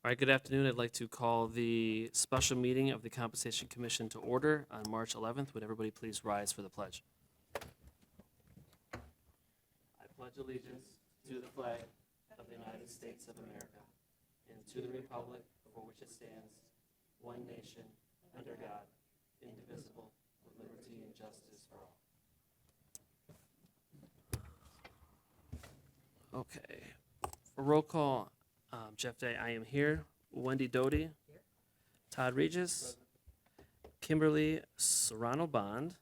All right, good afternoon. I'd like to call the special meeting of the Compensation Commission to order on March 11th. Would everybody please rise for the pledge? I pledge allegiance to the flag of the United States of America and to the republic for which it stands, one nation, under God, indivisible, with liberty and justice for all. Okay. For roll call, Jeff Day, I am here. Wendy Doty. Todd Regis. Kimberly Serrano Bond.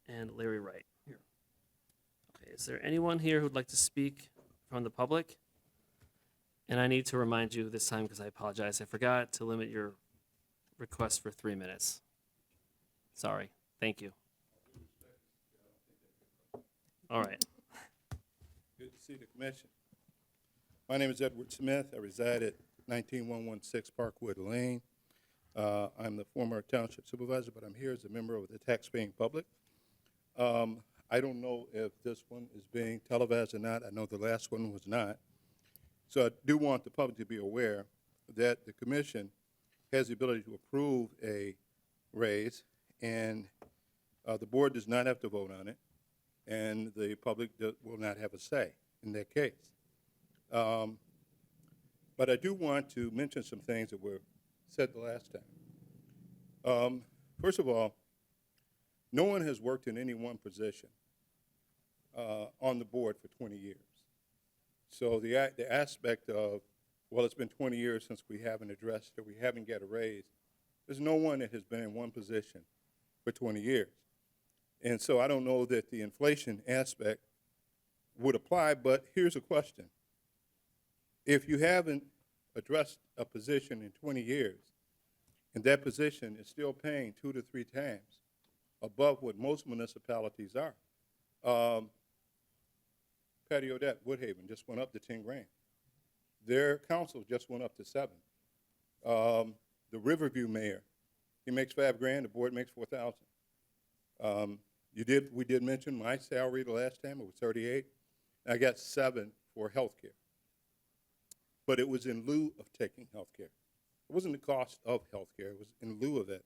And Larry Wright. Here. Okay, is there anyone here who'd like to speak from the public? And I need to remind you this time, because I apologize, I forgot to limit your request for 3 minutes. Sorry. Thank you. All right. Good to see the commission. My name is Edward Smith. I reside at 19116 Parkwood Lane. I'm the former township supervisor, but I'm here as a member of the taxpaying public. I don't know if this one is being televised or not. I know the last one was not. So I do want the public to be aware that the commission has the ability to approve a raise, and the board does not have to vote on it, and the public will not have a say in that case. But I do want to mention some things that were said the last time. First of all, no one has worked in any one position on the board for 20 years. So the aspect of, well, it's been 20 years since we haven't addressed it, we haven't got a raise, there's no one that has been in one position for 20 years. And so I don't know that the inflation aspect would apply, but here's a question. If you haven't addressed a position in 20 years, and that position is still paying 2 to 3 times above what most municipalities are, Patty Odette, Woodhaven, just went up to 10 grand. Their council just went up to 7. The Riverview mayor, he makes 5 grand, the board makes 4,000. We did mention my salary the last time, it was 38. I got 7 for health care. But it was in lieu of taking health care. It wasn't the cost of health care, it was in lieu of it.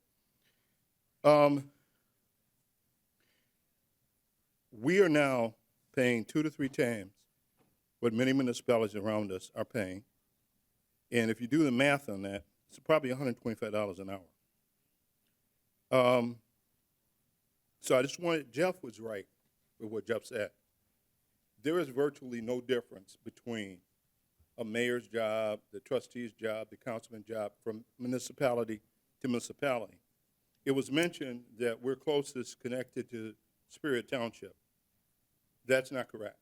We are now paying 2 to 3 times what many municipalities around us are paying. And if you do the math on that, it's probably $125 an hour. So I just wanted, Jeff was right with what Jeff said. There is virtually no difference between a mayor's job, the trustee's job, the councilman's job from municipality to municipality. It was mentioned that we're closest connected to Superior Township. That's not correct.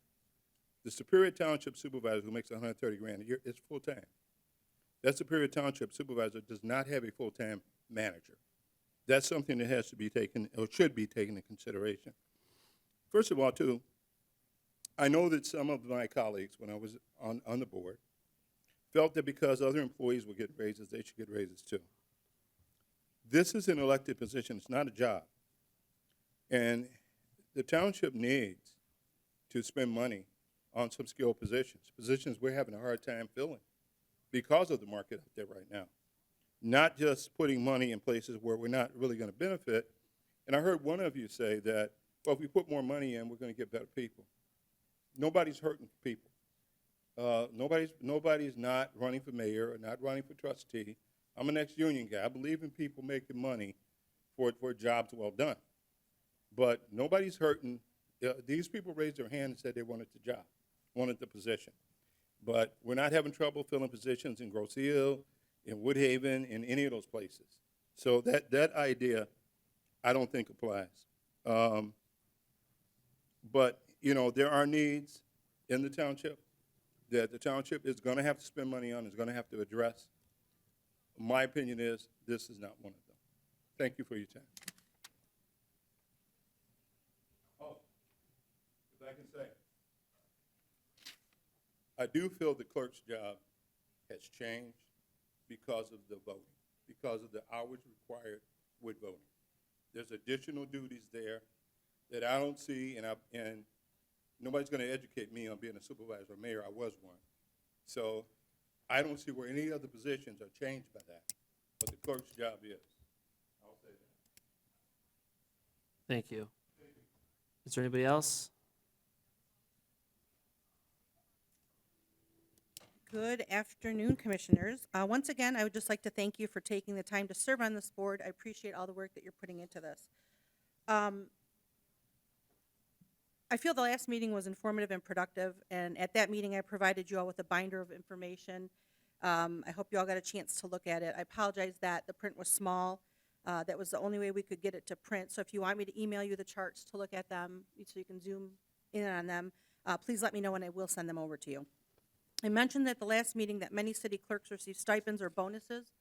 The Superior Township supervisor who makes 130 grand a year is full-time. That Superior Township supervisor does not have a full-time manager. That's something that has to be taken, or should be taken into consideration. First of all, too, I know that some of my colleagues, when I was on the board, felt that because other employees would get raises, they should get raises too. This is an elected position. It's not a job. And the township needs to spend money on some skilled positions we're having a hard time filling because of the market out there right now. Not just putting money in places where we're not really going to benefit. And I heard one of you say that, well, if we put more money in, we're going to get better people. Nobody's hurting people. Nobody's not running for mayor or not running for trustee. I'm an ex-union guy. I believe in people making money for jobs well done. But nobody's hurting. These people raised their hand and said they wanted the job, wanted the position. But we're not having trouble filling positions in Grosse Ile, in Woodhaven, in any of those places. So that idea, I don't think applies. But, you know, there are needs in the township that the township is going to have to spend money on, is going to have to address. My opinion is this is not one of them. Thank you for your time. Oh, if I can say, I do feel the clerk's job has changed because of the voting, because of the hours required with voting. There's additional duties there that I don't see, and nobody's going to educate me on being a supervisor or mayor. I was one. So I don't see where any other positions are changed by that, but the clerk's job is. I'll say that. Thank you. Is there anybody else? Good afternoon, Commissioners. Once again, I would just like to thank you for taking the time to serve on this board. I appreciate all the work that you're putting into this. I feel the last meeting was informative and productive, and at that meeting, I provided you all with a binder of information. I hope you all got a chance to look at it. I apologize that the print was small. That was the only way we could get it to print. So if you want me to email you the charts to look at them, so you can zoom in on them, please let me know and I will send them over to you. I mentioned at the last meeting that many city clerks receive stipends or bonuses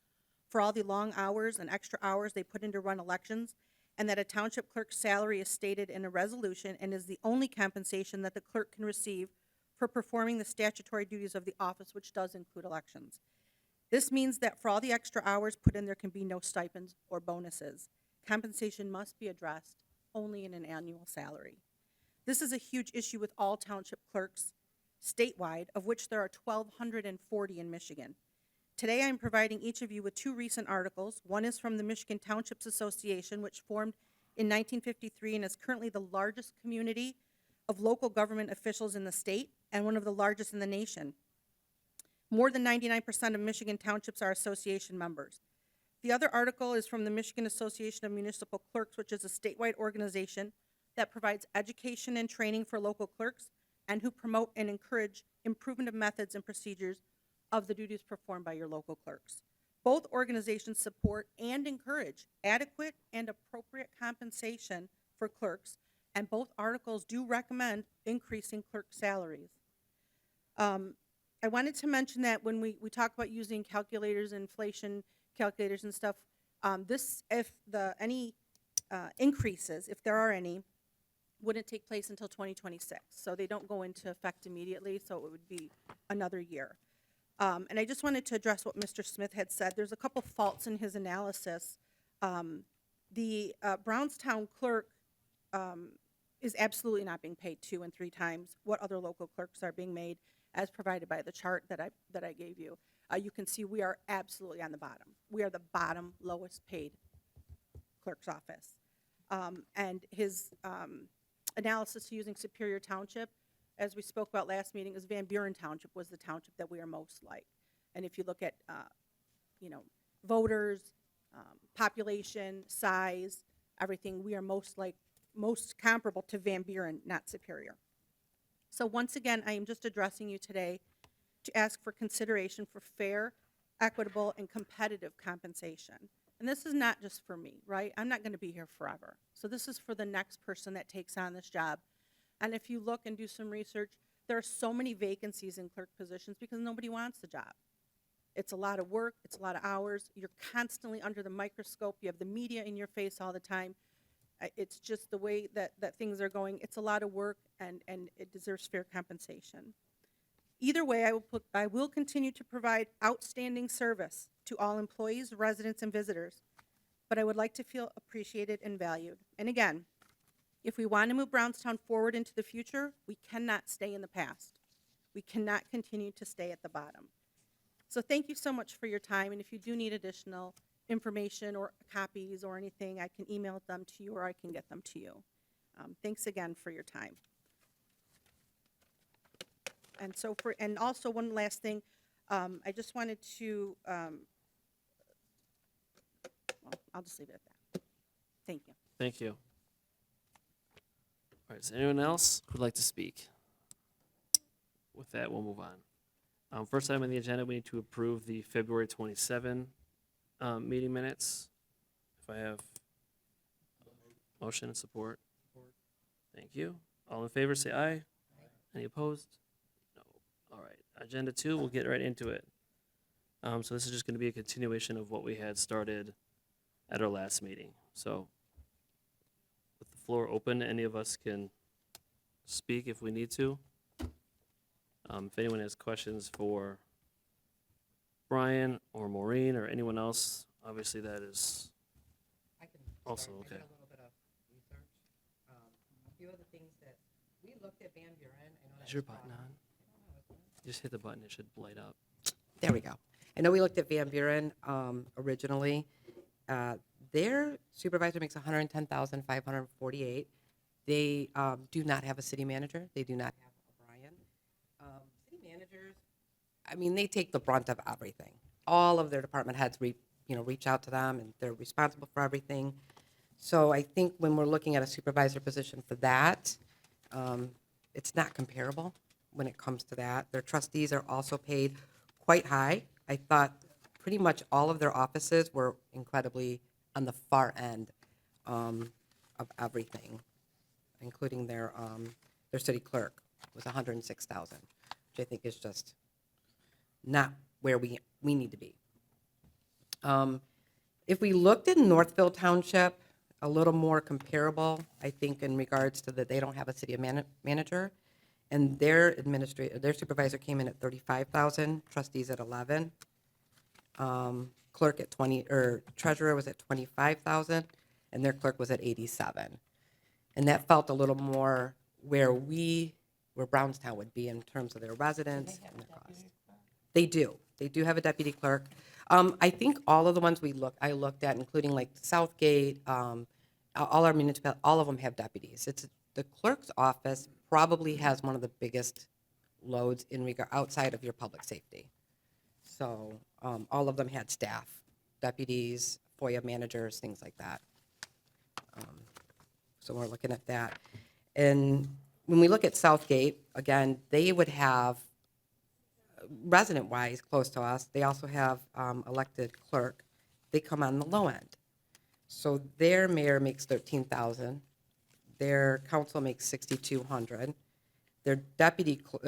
for all the long hours and extra hours they put in to run elections, and that a township clerk's salary is stated in a resolution and is the only compensation that the clerk can receive for performing the statutory duties of the office, which does include elections. This means that for all the extra hours put in, there can be no stipends or bonuses. Compensation must be addressed only in an annual salary. This is a huge issue with all township clerks statewide, of which there are 1,240 in Michigan. Today, I'm providing each of you with two recent articles. One is from the Michigan Townships Association, which formed in 1953 and is currently the largest community of local government officials in the state and one of the largest in the nation. More than 99% of Michigan townships are association members. The other article is from the Michigan Association of Municipal Clerks, which is a statewide organization that provides education and training for local clerks and who promote and encourage improvement of methods and procedures of the duties performed by your local clerks. Both organizations support and encourage adequate and appropriate compensation for clerks, and both articles do recommend increasing clerk salaries. I wanted to mention that when we talk about using calculators, inflation calculators and stuff, any increases, if there are any, wouldn't take place until 2026. So they don't go into effect immediately, so it would be another year. And I just wanted to address what Mr. Smith had said. There's a couple faults in his analysis. The Brownstown clerk is absolutely not being paid 2 and 3 times what other local clerks are being made, as provided by the chart that I gave you. You can see we are absolutely on the bottom. We are the bottom lowest paid clerk's office. And his analysis using Superior Township, as we spoke about last meeting, is Van Buren Township was the township that we are most like. And if you look at, voters, population, size, everything, we are most comparable to Van Buren, not Superior. So once again, I am just addressing you today to ask for consideration for fair, equitable, and competitive compensation. And this is not just for me, right? I'm not going to be here forever. So this is for the next person that takes on this job. And if you look and do some research, there are so many vacancies in clerk positions because nobody wants the job. It's a lot of work. It's a lot of hours. You're constantly under the microscope. You have the media in your face all the time. It's just the way that things are going. It's a lot of work, and it deserves fair compensation. Either way, I will continue to provide outstanding service to all employees, residents, and visitors, but I would like to feel appreciated and valued. And again, if we want to move Brownstown forward into the future, we cannot stay in the past. We cannot continue to stay at the bottom. So thank you so much for your time, and if you do need additional information or copies or anything, I can email them to you or I can get them to you. Thanks again for your time. And also one last thing, I just wanted to, I'll just leave it at that. Thank you. Thank you. All right, is there anyone else who'd like to speak? With that, we'll move on. First item on the agenda, we need to approve the February 27 meeting minutes. If I have motion and support. Thank you. All in favor, say aye. Any opposed? No. All right. Agenda 2, we'll get right into it. So this is just going to be a continuation of what we had started at our last meeting. So with the floor open, any of us can speak if we need to. If anyone has questions for Brian or Maureen or anyone else, obviously that is I can also start. I okay. did a little bit of research. A few of the things that we looked at Van Buren. I know that Is your was button brought up. on? I don't know, isn't it? Just hit the button, it should light up. There we go. I know we looked at Van Buren originally. Their supervisor makes 110,548. They do not have a city manager. They do not have O'Brien. City managers, I mean, they take the brunt of everything. All of their department heads, reach out to them, and they're responsible for everything. So I think when we're looking at a supervisor position for that, it's not comparable when it comes to that. Their trustees are also paid quite high. I thought pretty much all of their offices were incredibly on the far end of everything, including their city clerk was 106,000, which I think is just not where we need to be. If we looked at Northville Township, a little more comparable, I think, in regards to that they don't have a city manager, and their supervisor came in at 35,000, trustees at 11, clerk at 20, or treasurer was at 25,000, and their clerk was at 87, and that felt a little more where Brownstown would be in terms of their residents and their costs. They do have a deputy clerk. I think all of the ones I looked at, including like Southgate, all our municipal, all of them have deputies. It's the clerk's office probably has one of the biggest loads outside of your public safety. So all of them had staff, deputies, FOIA managers, things like that. So we're looking at that. And when we look at Southgate, again, they would have, resident-wise, close to us, they also have elected clerk. They come on the low end. So their mayor makes 13,000. Their council makes 6,200. Their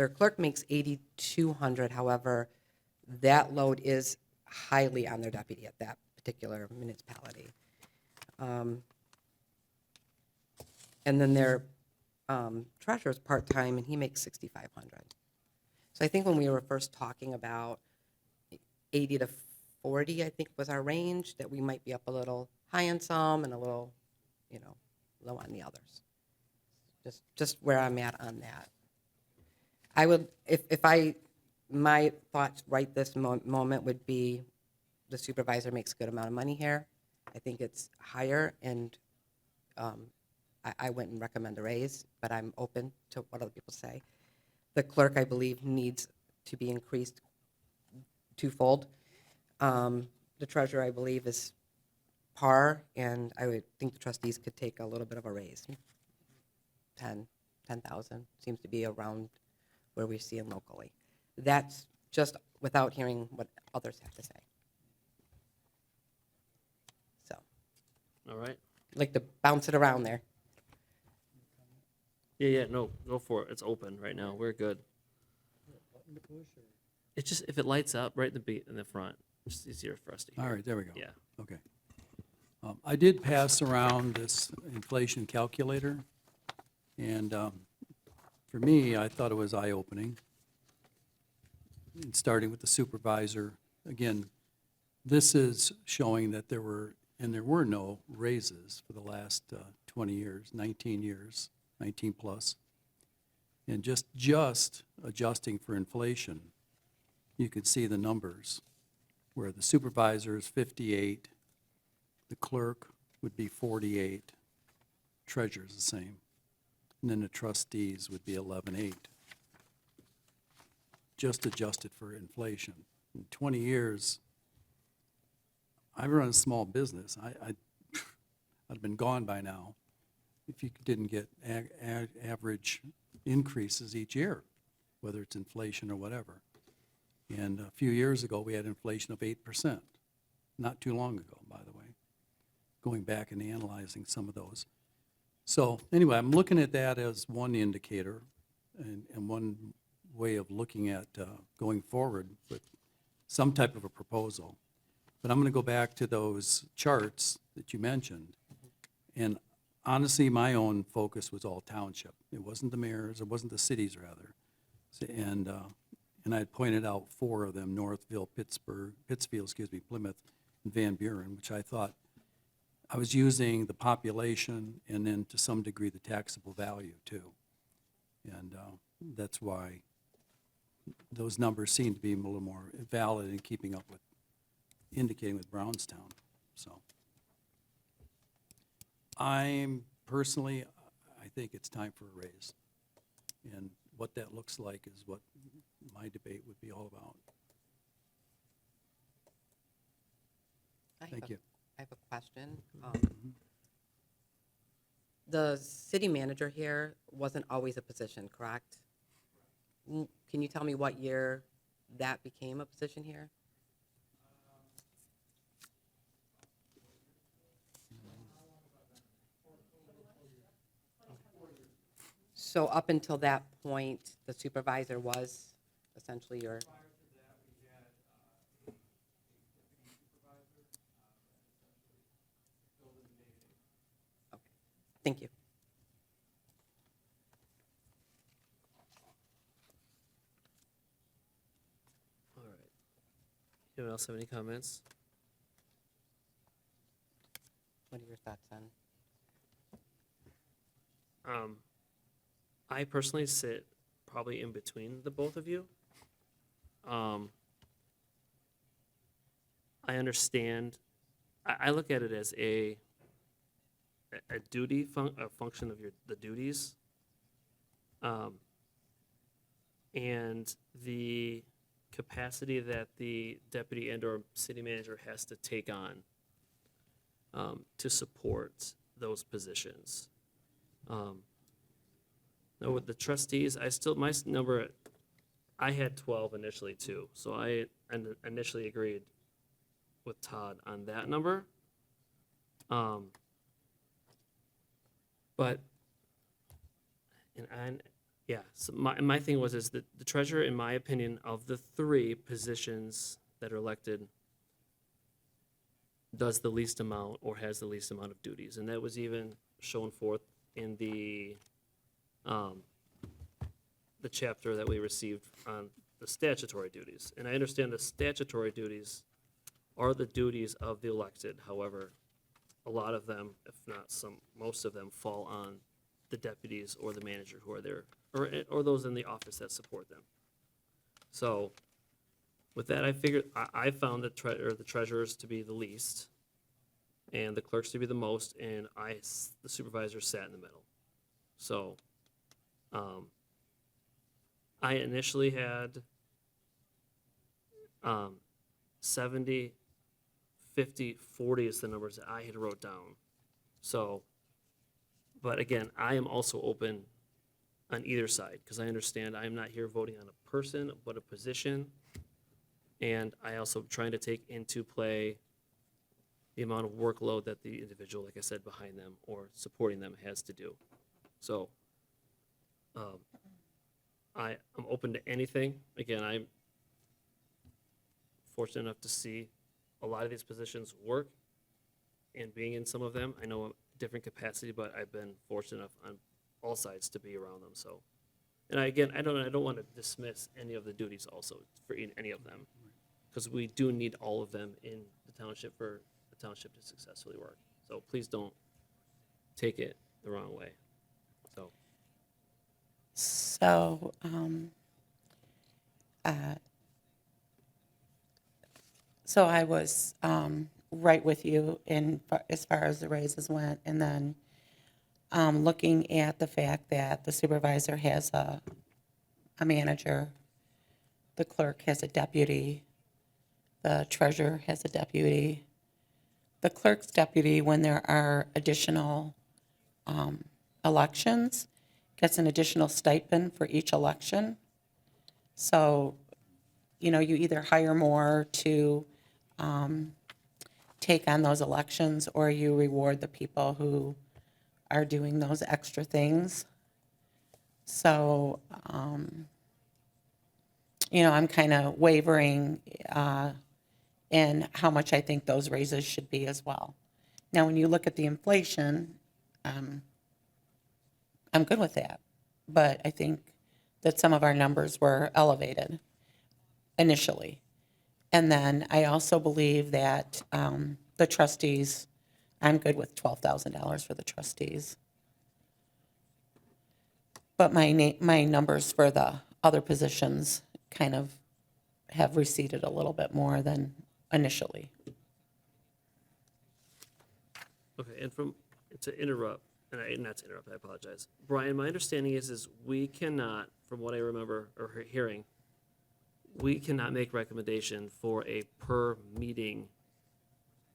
clerk makes 8,200. However, that load is highly on their deputy at that particular municipality. And then their treasurer's part-time, and he makes 6,500. So I think when we were first talking about 80 to 40, I think was our range, that we might be up a little high on some and a little, low on the others. Just where I'm at on that. I would, my thoughts right this moment would be the supervisor makes a good amount of money here. I think it's higher, and I wouldn't recommend a raise, but I'm open to what other people say. The clerk, I believe, needs to be increased twofold. The treasurer, I believe, is par, and I would think the trustees could take a little bit of a raise. 10,000 seems to be around where we're seeing locally. That's just without hearing what others have to say. So, All right. I'd like to bounce it around there. Yeah, no, go for it. It's open right now. We're good. It's just, if it lights up right in the front, it's easier for us to hear. All right, there we go. Yeah. Okay. I did pass around this inflation calculator, and for me, I thought it was eye-opening. And starting with the supervisor, again, this is showing that there were no raises for the last 20 years, 19 years, 19 plus. And just adjusting for inflation, you could see the numbers where the supervisor is 58, the clerk would be 48, treasurer's the same, and then the trustees would be 11.8. Just adjusted for inflation. In 20 years, I've run a small business. I'd have been gone by now if you didn't get average increases each year, whether it's inflation or whatever. And a few years ago, we had inflation of 8%, not too long ago, by the way, going back and analyzing some of those. So anyway, I'm looking at that as one indicator and one way of looking at going forward with some type of a proposal. But I'm going to go back to those charts that you mentioned. And honestly, my own focus was all township. It wasn't the mayors, it wasn't the cities, rather. And I had pointed out 4 of them: Northville, Pittsfield, Plymouth, and Van Buren, which I thought I was using the population and then to some degree the taxable value too. And that's why those numbers seem to be a little more valid in keeping up with, indicating with Brownstown, so. I'm personally, I think it's time for a raise. And what that looks like is what my debate would be all about. Thank you. I have a question. The city manager here wasn't always a position, correct? Can you tell me what year that became a position here? So up until that point, the supervisor was essentially your? Okay, thank you. All right. Anyone else have any comments? What are your thoughts on? I personally sit probably in between the both of you. I understand. I look at it as a duty a function of the duties, and the capacity that the deputy and/or city manager has to take on to support those positions. Now with the trustees, my number, I had 12 initially too, so I initially agreed with Todd on that number. But, so my thing is that the treasurer, in my opinion, of the three positions that are elected, does the least amount or has the least amount of duties, and that was even shown forth in the chapter that we received on the statutory duties. And I understand the statutory duties are the duties of the elected. However, a lot of them, if not most of them, fall on the deputies or the manager who are there, or those in the office that support them. So with that, I found the treasurers to be the least, and the clerks to be the most, and the supervisor sat in the middle. So I initially had 70, 50, 40 is the numbers that I had wrote down. So, but again, I am also open on either side, because I understand I am not here voting on a person, but a position. And I also trying to take into play the amount of workload that the individual, like I said, behind them or supporting them has to do. So I'm open to anything. Again, I'm fortunate enough to see a lot of these positions work, and being in some of them, I know a different capacity, but I've been fortunate enough on all sides to be around them. So, and I don't want to dismiss any of the duties also for any of them, because we do need all of them in the township for the township to successfully work. So please don't take it the wrong way. So, so I was right with you as far as the raises went, and then looking at the fact that the supervisor has a manager, the clerk has a deputy, the treasurer has a deputy. The clerk's deputy, when there are additional elections, gets an additional stipend for each election. So, you either hire more to take on those elections, or you reward the people who are doing those extra things. So, I'm kind of wavering in how much I think those raises should be as well. Now, when you look at the inflation, I'm good with that, but I think that some of our numbers were elevated initially. And then I also believe that the trustees, I'm good with $12,000 for the trustees. But my numbers for the other positions kind of have receded a little bit more than initially. Okay, and to interrupt, not to interrupt, I apologize. Brian, my understanding is we cannot, from what I remember or hearing, we cannot make recommendation for a per meeting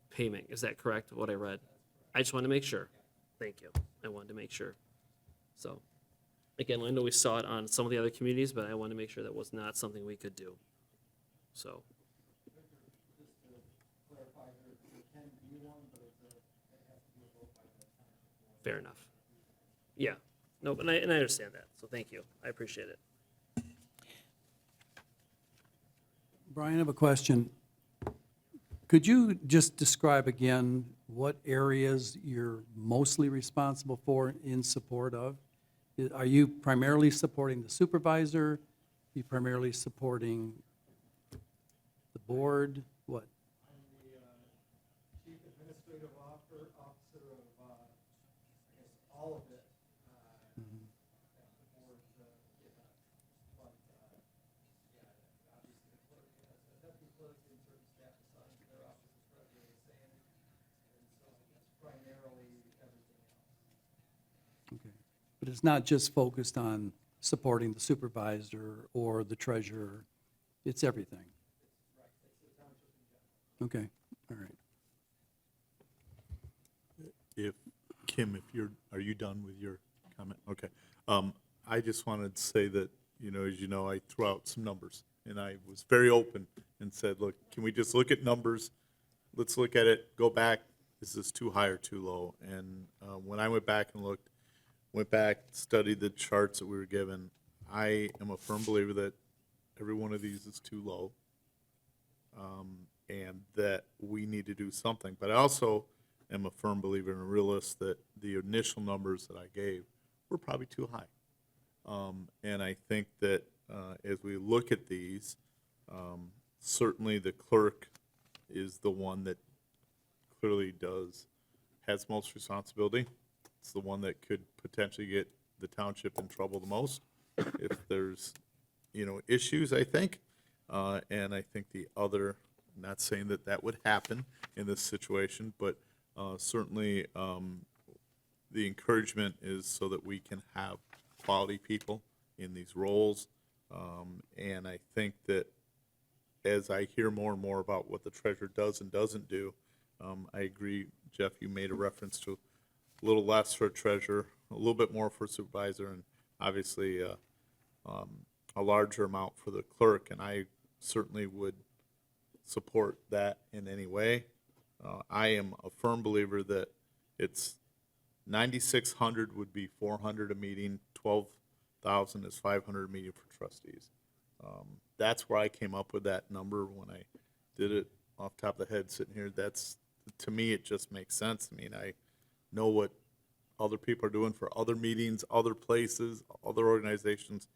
payment. Is that correct, what I read? I just wanted to make sure. Thank you. I wanted to make sure. So, again, I know we saw it on some of the other communities, but I wanted to make sure that was not something we could do. So. Fair enough. Yeah. No, but I understand that. So thank you. I appreciate it. Brian, I have a question. Could you just describe again what areas you're mostly responsible for in support of? Are you primarily supporting the supervisor? Are you primarily supporting the board? What? I'm the Chief Administrative Officer of, I guess, all of it. At the board, but, yeah, obviously the clerk has, the deputy clerk and certain staff assigned to their office as President was saying, and so it's primarily everything else. Okay. But it's not just focused on supporting the supervisor or the treasurer. It's everything. Okay, all right. Kim, are you done with your comment? Okay. I just wanted to say that, as you know, I threw out some numbers, and I was very open and said, look, can we just look at numbers? Let's look at it, go back, is this too high or too low? And when I went back and studied the charts that we were given, I am a firm believer that every one of these is too low, and that we need to do something. But I also am a firm believer and a realist that the initial numbers that I gave were probably too high. And I think that as we look at these, certainly the clerk is the one that clearly has most responsibility. It's the one that could potentially get the township in trouble the most if there's, issues, I think. And I think the other, I'm not saying that that would happen in this situation, but certainly the encouragement is so that we can have quality people in these roles. And I think that as I hear more and more about what the treasurer does and doesn't do, I agree, Jeff, you made a reference to a little less for a treasurer, a little bit more for a supervisor, and obviously a larger amount for the clerk. And I certainly would support that in any way. I am a firm believer that it's 9,600 would be 400 a meeting, 12,000 is 500 a meeting for trustees. That's where I came up with that number when I did it off the top of the head sitting here. That's, to me, it just makes sense. I mean, I know what other people are doing for other meetings, other places, other organizations.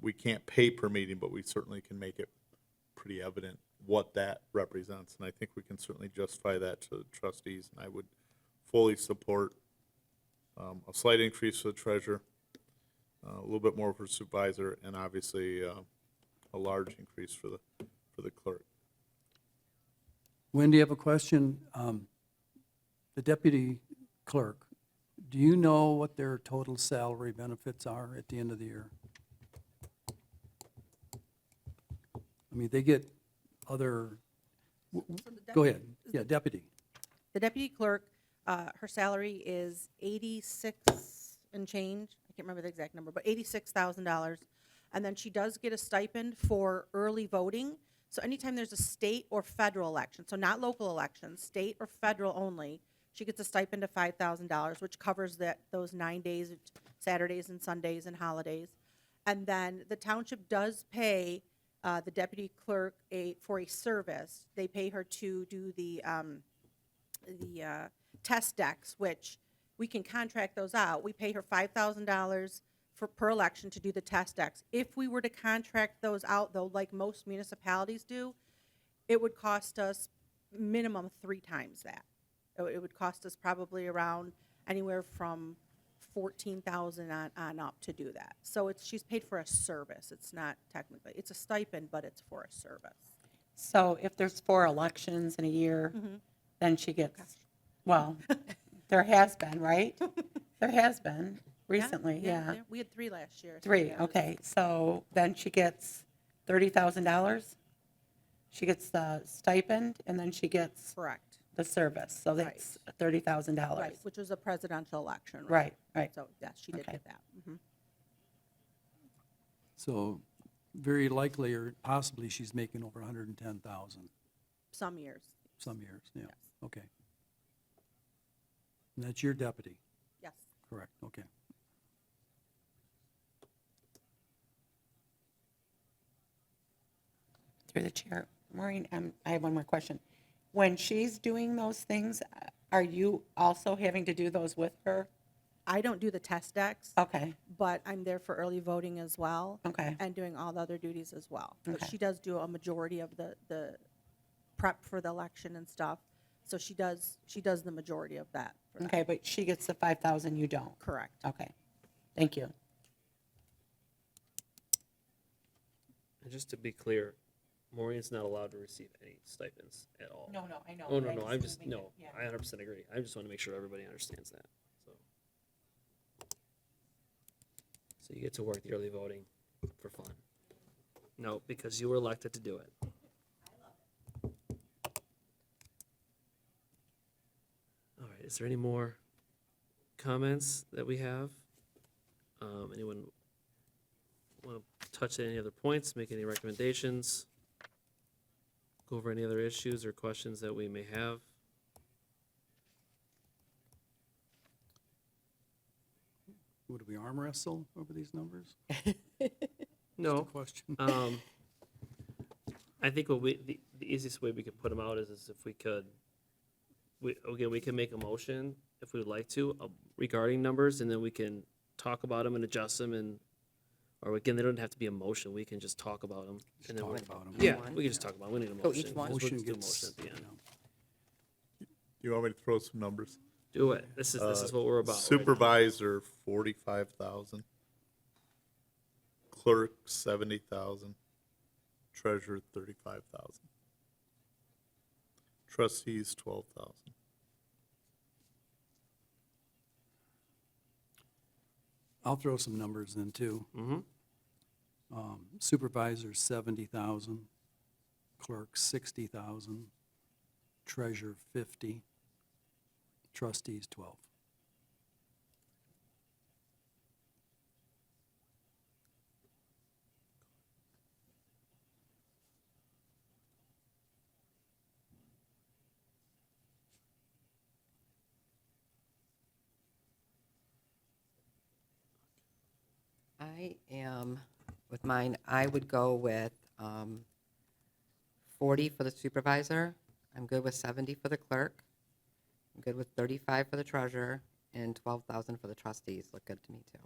We can't pay per meeting, but we certainly can make it pretty evident what that represents. And I think we can certainly justify that to the trustees. And I would fully support a slight increase for the treasurer, a little bit more for supervisor, and obviously a large increase for the clerk. Wendy, I have a question. The deputy clerk, do you know what their total salary benefits are at the end of the year? I mean, they get other, go ahead. Yeah, deputy. The deputy clerk, her salary is 86 and change. I can't remember the exact number, but $86,000. And then she does get a stipend for early voting. So anytime there's a state or federal election, so not local elections, state or federal only, she gets a stipend of $5,000, which covers those 9 days, Saturdays and Sundays and holidays. And then the township does pay the deputy clerk for a service. They pay her to do the test decks, which we can contract those out. We pay her $5,000 per election to do the test decks. If we were to contract those out, though, like most municipalities do, it would cost us minimum 3 times that. It would cost us probably around anywhere from 14,000 on up to do that. So she's paid for a service. It's not technically, it's a stipend, but it's for a service. So if there's 4 elections in a year, then she gets, well, there has been, right? There has been recently, yeah. We had 3 last year. so 3, yeah, it was- okay. So then she gets $30,000? She gets the stipend, and then she gets Correct. the service. So that's $30,000. Right, which was a presidential election. Right, right. So, yes, she did Okay. get that. Mhm. So very likely or possibly she's making over 110,000 Some years. some years, yeah, Yes. okay. And that's your deputy, Yes. correct, okay. Through the chair. Maureen, I have one more question. When she's doing those things, are you also having to do those with her? I don't do the test decks, Okay, but I'm there for early voting as well. Okay. And doing all the other duties as well. But Okay. she does do a majority of the prep for the election and stuff. So she does the majority of that. for that. okay, but she gets the 5,000, you don't? Correct. Okay, thank you. And just to be clear, Maureen's not allowed to receive any stipends at all. No, I know. Oh, no, I'm just, no, I 100% agree. I just want to make sure everybody understands that, so. So you get to work the early voting for fun. No, because you were elected to do it. All right, is there any more comments that we have? Anyone want to touch any other points, make any recommendations? Go over any other issues or questions that we may have? Would we arm wrestle over these numbers? No. Question. I think the easiest way we could put them out is if we could, we can make a motion if we would like to regarding numbers, and then we can talk about them and adjust them, and, or again, they don't have to be a motion, we can just talk about them. Just and then talk we- about 'em. Yeah, we can just talk about it, we need a Oh, motion. each one? Let's Motion do a gets, motion at the end. you know, You want me to throw some numbers? Do it, this is what we're about. right now. Supervisor, 45,000. Clerk, 70,000. Treasurer, 35,000. Trustees, 12,000. I'll throw some numbers in too. Mm-hmm. Supervisor, 70,000. Clerk, 60,000. Treasurer, 50. Trustees, 12. I am, with mine, I would go with 40 for the supervisor. I'm good with 70 for the clerk. I'm good with 35 for the treasurer, and 12,000 for the trustees. Look good to me, too.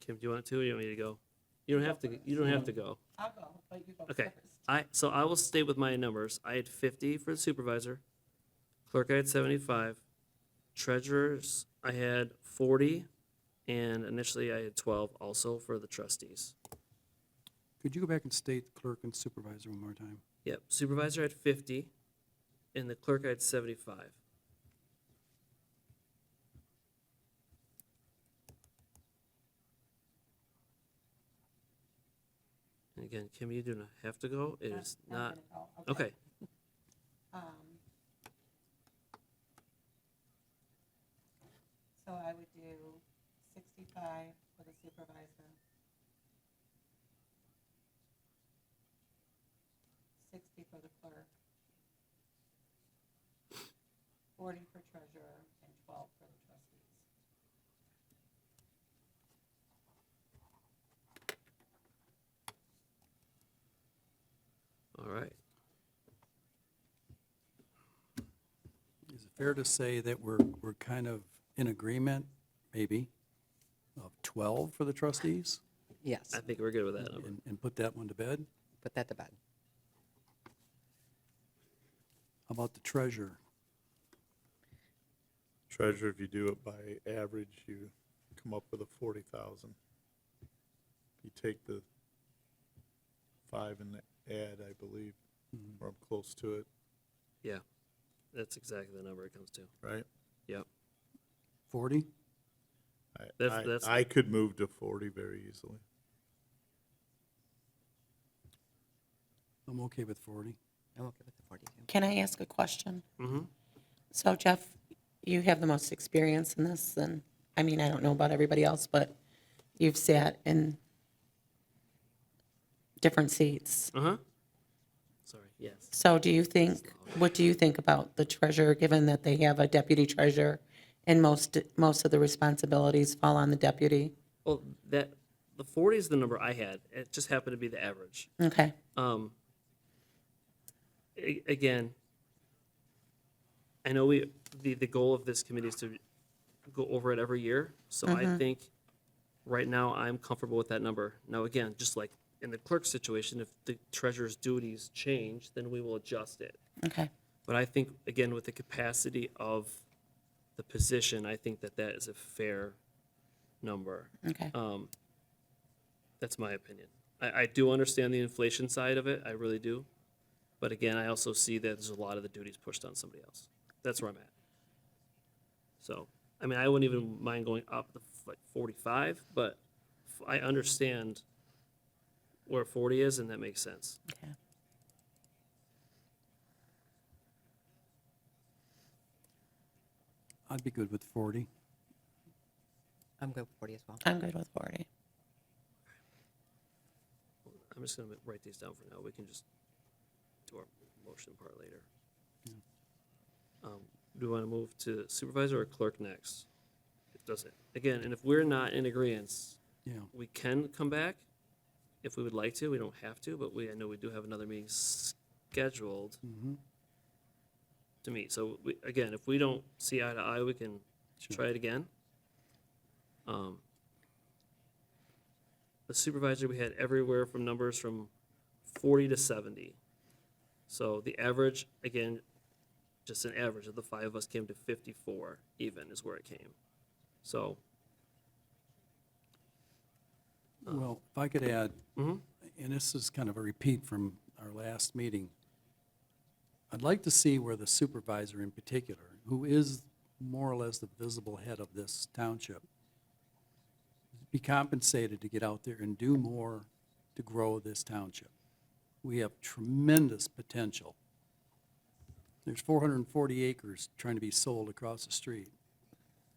Kim, do you want to, or you want me to go? You don't have to, you don't have to go. I'll go, but you go Okay, so I will stay with my numbers. I had 50 for the supervisor, clerk I had 75, treasurers I had 40, and initially I had 12 also for the trustees. Could you go back and state clerk and supervisor one more time? Yep, supervisor had 50, and the clerk I had 75. And again, Kim, you do not have to go. It is not, okay. So I would do 65 for the supervisor. 60 for the clerk. 40 for treasurer, and 12 for the trustees. All right. Is it fair to say that we're kind of in agreement, maybe, of 12 for the trustees? Yes, I think we're good with that number. And put that one to bed? put that to bed. How about the treasurer? Treasurer, if you do it by average, you come up with a 40,000. You take the 5 and add, I believe, or I'm close to it, Yeah, that's exactly the number it comes to. right? Yep. 40? That's- I could move to 40 very easily. I'm okay with 40. I'm okay with the 42. Can I ask a question? Mm-hmm. So Jeff, you have the most experience in this, and, I mean, I don't know about everybody else, but you've sat in different seats. Uh-huh. Sorry, yes. So what do you think about the treasurer, given that they have a deputy treasurer, and most of the responsibilities fall on the deputy? Well, the 40 is the number I had. It just happened to be the average. Okay, Again, I know the goal of this committee is to go over it every year. So I think right now I'm comfortable with that number. Now, again, just like in the clerk situation, if the treasurer's duties change, then we will adjust it. okay, But I think, again, with the capacity of the position, I think that is a fair number. okay. That's my opinion. I do understand the inflation side of it, I really do. But again, I also see that there's a lot of the duties pushed on somebody else. That's where I'm at. So, I mean, I wouldn't even mind going up to like 45, but I understand where 40 is, and that makes sense. Okay. I'd be good with 40. I'm good with 40 as well. I'm good with 40. I'm just gonna write these down for now. We can just do our motion part later. Do we want to move to supervisor or clerk next? It doesn't. Again, and if we're not in agreement, Yeah. we can come back if we would like to. We don't have to, but I know we do have another meeting scheduled to meet. So again, if we don't see eye to eye, we can try it again. The supervisor, we had everywhere from numbers from 40 to 70. So the average, again, just an average of the 5 of us came to 54 even is where it came. So, Well, if I could add, Mhm. and this is kind of a repeat from our last meeting, I'd like to see where the supervisor in particular, who is more or less the visible head of this township, be compensated to get out there and do more to grow this township. We have tremendous potential. There's 440 acres trying to be sold across the street,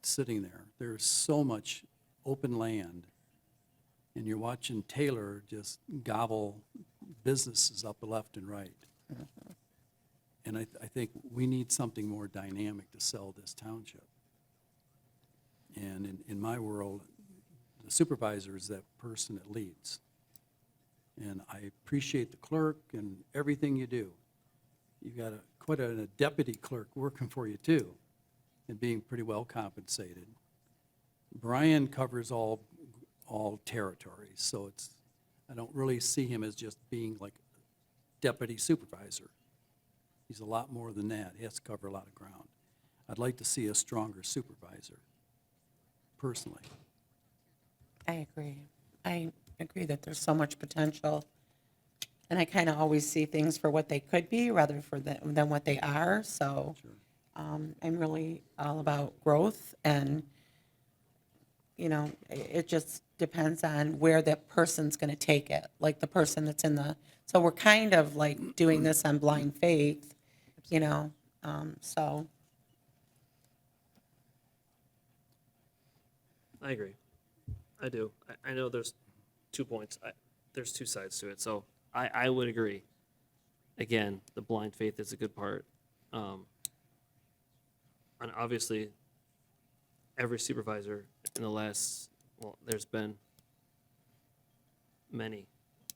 sitting there. There's so much open land, and you're watching Taylor just gobble businesses up left and right. And I think we need something more dynamic to sell this township. And in my world, the supervisor is that person that leads. And I appreciate the clerk and everything you do. You've got quite a deputy clerk working for you too, and being pretty well compensated. Brian covers all territories, so I don't really see him as just being like deputy supervisor. He's a lot more than that. He has to cover a lot of ground. I'd like to see a stronger supervisor, personally. I agree. I agree that there's so much potential. And I kind of always see things for what they could be rather than what they are. So I'm really all about growth, and, it just depends on where that person's going to take it, like the person that's so we're kind of like doing this on blind faith, so. I agree. I do. I know there's 2 points. There's 2 sides to it. So I would agree. Again, the blind faith is a good part. And obviously, every supervisor in the last, there's been many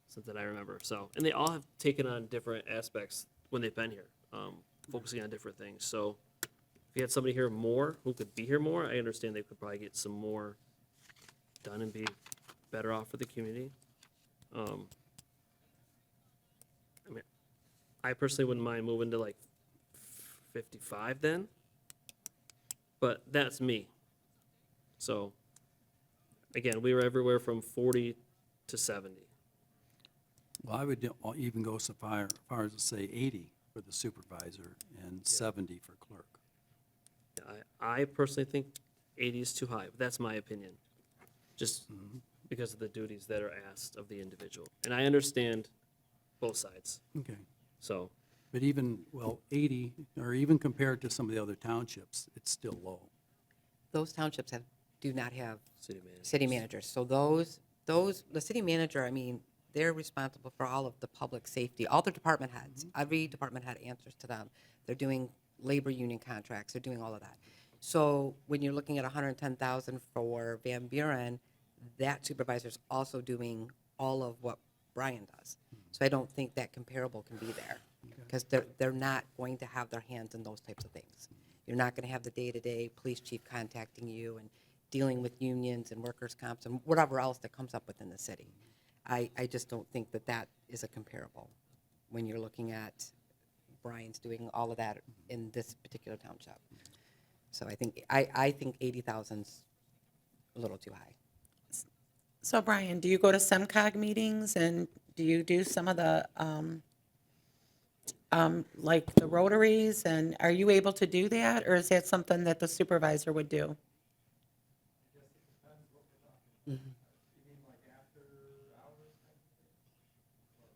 since that I remember. So, and they all have taken on different aspects when they've been here, focusing on different things. So if you had somebody here more who could be here more, I understand they could probably get some more done and be better off for the community. I mean, I personally wouldn't mind moving to like 55 then. But that's me. So, again, we were everywhere from 40 to 70. Well, I would even go so far as to say 80 for the supervisor and 70 for clerk. I personally think 80 is too high, but that's my opinion. Just because of the duties that are asked of the individual. And I understand both sides, Okay. so, But even, well, 80, or even compared to some of the other townships, it's still low. Those townships do not have city manager. city managers. So the city manager, I mean, they're responsible for all of the public safety, all the department heads. Every department head answers to them. They're doing labor union contracts, they're doing all of that. So when you're looking at 110,000 for Van Buren, that supervisor's also doing all of what Brian does. So I don't think that comparable can be there, because they're not going to have their hands in those types of things. You're not going to have the day-to-day police chief contacting you and dealing with unions and workers' comps and whatever else that comes up within the city. I just don't think that that is a comparable when you're looking at Brian's doing all of that in this particular township. So I think 80,000's a little too high. So Brian, do you go to SEMCOG meetings and do you do some of the, like the rotaries, and are you able to do that, or is that something that the supervisor would do?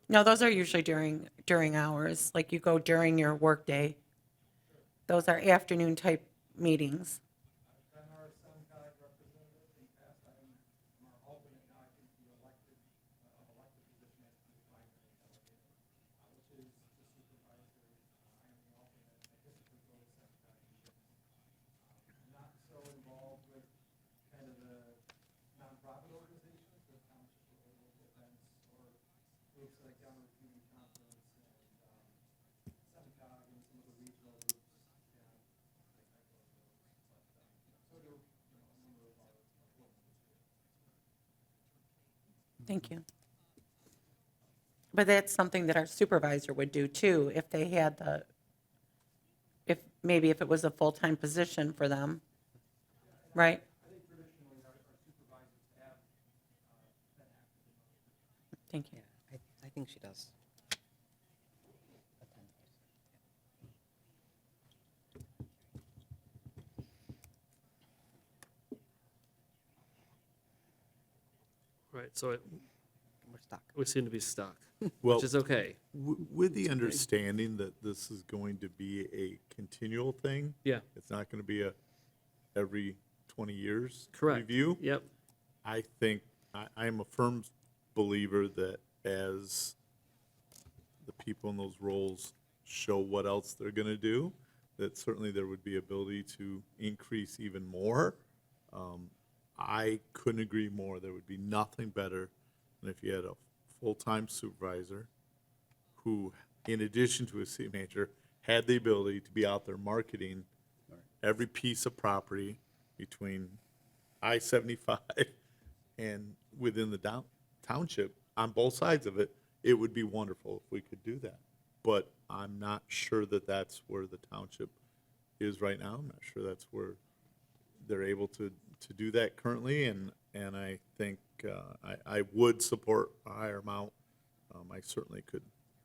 No, those are usually during hours, like you go during your workday. Those are afternoon type meetings. I'm our SEMCOG representative in the past. I'm our alternate now. I think the elected position as the primary delegate, which is the supervisor. I am the alternate. I typically go to SEMCOG meetings. I'm not so involved with kind of the nonprofit organizations, the township related events, or groups like Government Community Conference and SEMCOG and some of the regional groups. Thank you. But that's something that our supervisor would do too, if they had maybe if it was a full-time position for them, right? Thank you. Yeah, I think she does. Right, so We're stuck. we seem to be stuck, Well, which is okay. with the understanding that this is going to be a continual thing, Yeah, it's not going to be a every 20 years correct. review. Yep, I think, I am a firm believer that as the people in those roles show what else they're going to do, that certainly there would be ability to increase even more. I couldn't agree more. There would be nothing better than if you had a full-time supervisor who, in addition to a city manager, had the ability to be out there marketing every piece of property between I-75 and within the township, on both sides of it. It would be wonderful if we could do that. But I'm not sure that that's where the township is right now. I'm not sure that's where they're able to do that currently, and I think I would support a higher amount. I certainly could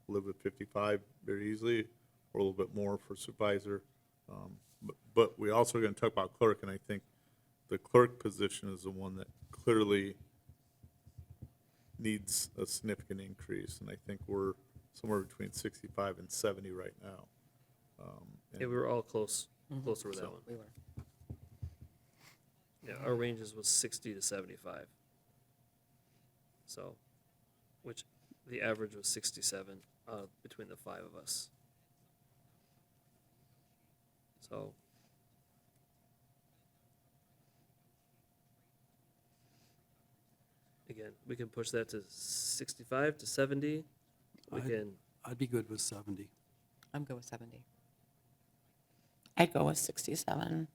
live with 55 very easily, or a little bit more for supervisor. But we also are going to talk about clerk, and I think the clerk position is the one that clearly needs a significant increase, and I think we're somewhere between 65 and 70 right now. yeah, we were all closer with that So- one. We were. Yeah, our ranges was 60 to 75. So, which the average was 67 between the five of us. So, again, we can push that to 65 to 70. We I'd- can, I'd be good with 70. I'm good with 70. I'd go with 67.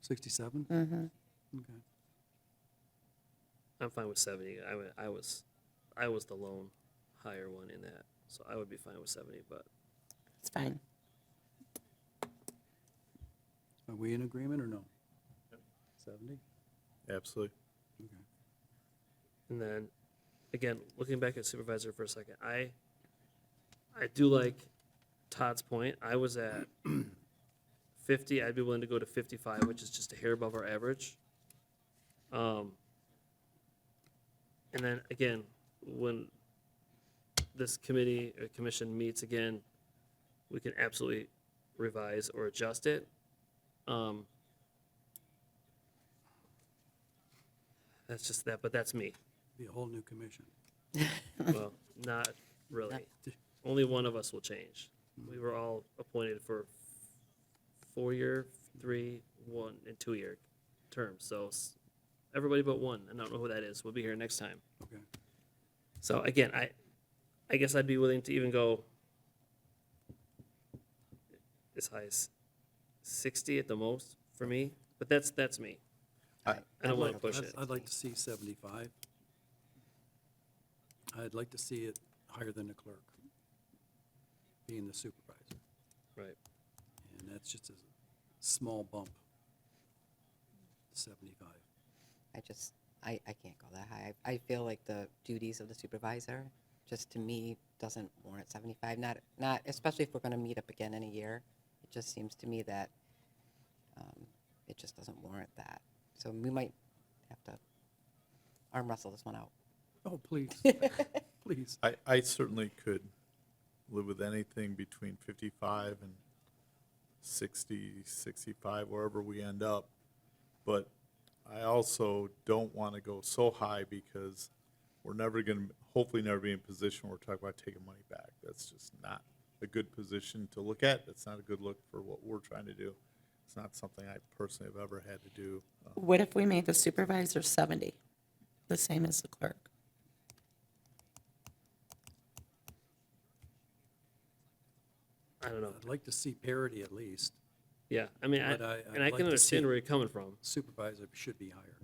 67? Mm-hmm. Okay. I'm fine with 70. I was the lone higher one in that, so I would be fine with 70. But It's fine. Are we in agreement or no? 70? Absolutely. Okay. And then, again, looking back at supervisor for a second, I do like Todd's point. I was at 50. I'd be willing to go to 55, which is just a hair above our average. And then again, when this committee or commission meets again, we can absolutely revise or adjust it. That's just that, but that's me. Be a whole new commission. Well, not really. Only one of us will change. We were all appointed for 4-year, 3, 1, and 2-year terms. So everybody but one, and I don't know who that is, will be here next time. Okay. So again, I guess I'd be willing to even go as high as 60 at the most for me, but that's me. I- I don't want to push it. I'd like to see 75. I'd like to see it higher than the clerk, being the supervisor. Right. And that's just a small bump, 75. I can't go that high. I feel like the duties of the supervisor, just to me, doesn't warrant 75. Not especially if we're going to meet up again in a year. It just seems to me that it just doesn't warrant that. So we might have to arm wrestle this one out. Oh, please, please. I certainly could live with anything between 55 and 60, 65, wherever we end up. But I also don't want to go so high because we're never going to, hopefully never be in a position where we're talking about taking money back. That's just not a good position to look at. That's not a good look for what we're trying to do. It's not something I personally have ever had to do. What if we made the supervisor 70, the same as the clerk? I don't know. I'd like to see parity at least. Yeah, I mean, But and I'd I like can to understand see- where you're coming from. Supervisor should be higher.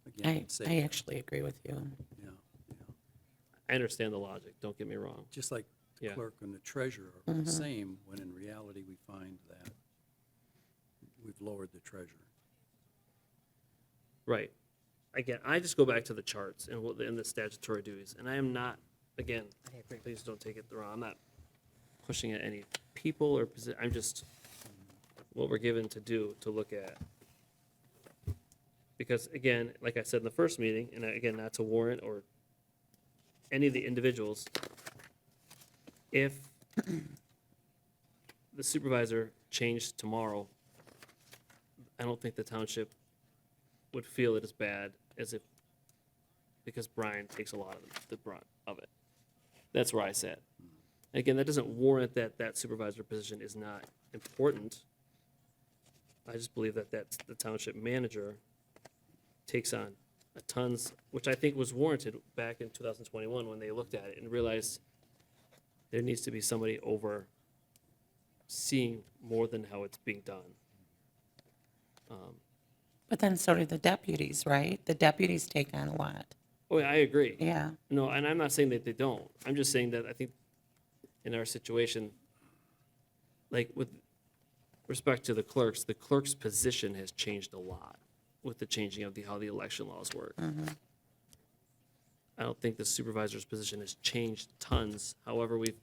Again, I I'd say, I actually agree with you. yeah, yeah. I understand the logic. Don't get me wrong. Just like the Yeah. clerk and the treasurer are the same, when in reality, we find that we've lowered the treasurer. Right. Again, I just go back to the charts and the statutory duties, and I am not, again, I agree. please don't take it wrong, I'm not pushing at any people or I'm just, what we're given to do, to look at. Because again, like I said in the first meeting, and again, not to warrant or any of the individuals, if the supervisor changed tomorrow, I don't think the township would feel it as bad as if, because Brian takes a lot of the brunt of it. That's where I sit. Again, that doesn't warrant that supervisor position is not important. I just believe that the township manager takes on a tons, which I think was warranted back in 2021 when they looked at it and realized there needs to be somebody over seeing more than how it's being done. But then so do the deputies, right? The deputies take on a lot. Oh, yeah, I agree. Yeah. No, and I'm not saying that they don't. I'm just saying that I think in our situation, like with respect to the clerk's position has changed a lot with the changing of how the election laws work. I don't think the supervisor's position has changed tons. However, we've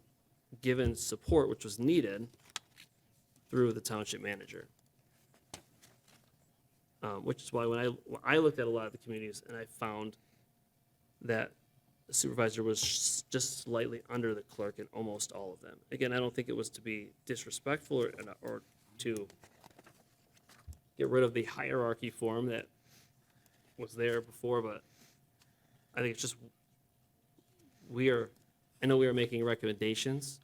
given support, which was needed, through the township manager. Which is why when I looked at a lot of the communities and I found that the supervisor was just slightly under the clerk in almost all of them. Again, I don't think it was to be disrespectful or to get rid of the hierarchy form that was there before, but I think it's just I know we are making recommendations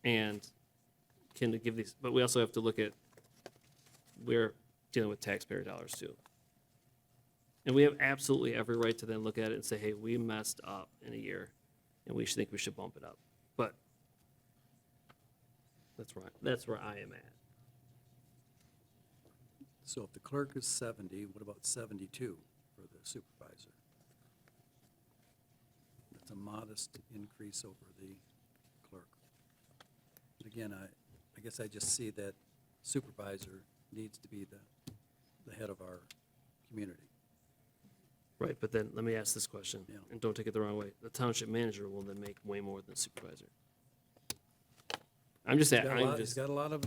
and can give these, but we also have to look at, we're dealing with taxpayer dollars too. And we have absolutely every right to then look at it and say, hey, we messed up in a year and we think we should bump it up. But that's where I am at. So if the clerk is 70, what about 72 for the supervisor? That's a modest increase over the clerk. Again, I guess I just see that supervisor needs to be the head of our community. Right, but then let me ask this question, Yeah. and don't take it the wrong way. The township manager will then make way more than the supervisor. I'm just, He's got a I'm lot- He's just, got a lot of,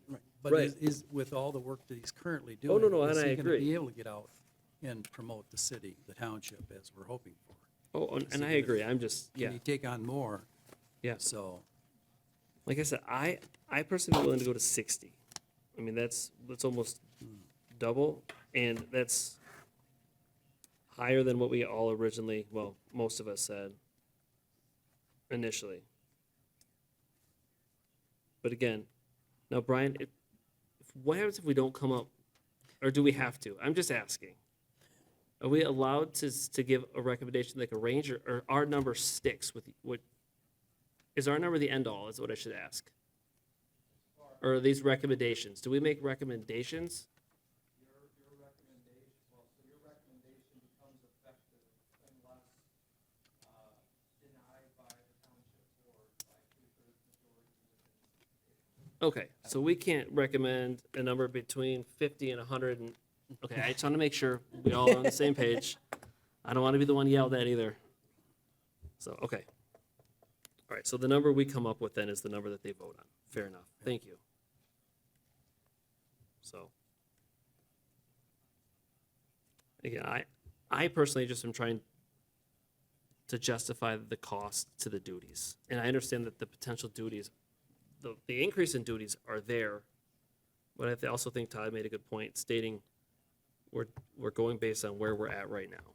right, but Right. is, with all the work that he's currently Oh, doing. no, and is I he gonna agree. be able to get out and promote the city, the township, as we're hoping for? oh, and he I gonna- agree, I'm just, yeah, Can he take on more? yeah. So, Like I said, I personally am willing to go to 60. I mean, that's almost double, and that's higher than what we all originally, well, most of us said initially. But again, now Brian, what happens if we don't come up, or do we have to? I'm just asking. Are we allowed to give a recommendation like a range, or our number sticks with what? Is our number the end all? Is what I should ask. Or are these recommendations? Do we make recommendations? Your recommendation, well, so your recommendation becomes effective unless denied by the township board by 2/3 majority. Okay, so we can't recommend a number between 50 and 100 and, okay, I just want to make sure we all are on the same page. I don't want to be the one yelled at either. So, okay. All right, so the number we come up with then is the number that they vote on. Fair enough. Thank you. So, again, I personally just am trying to justify the cost to the duties. And I understand that the potential duties, the increase in duties are there, but I also think Todd made a good point stating we're going based on where we're at right now.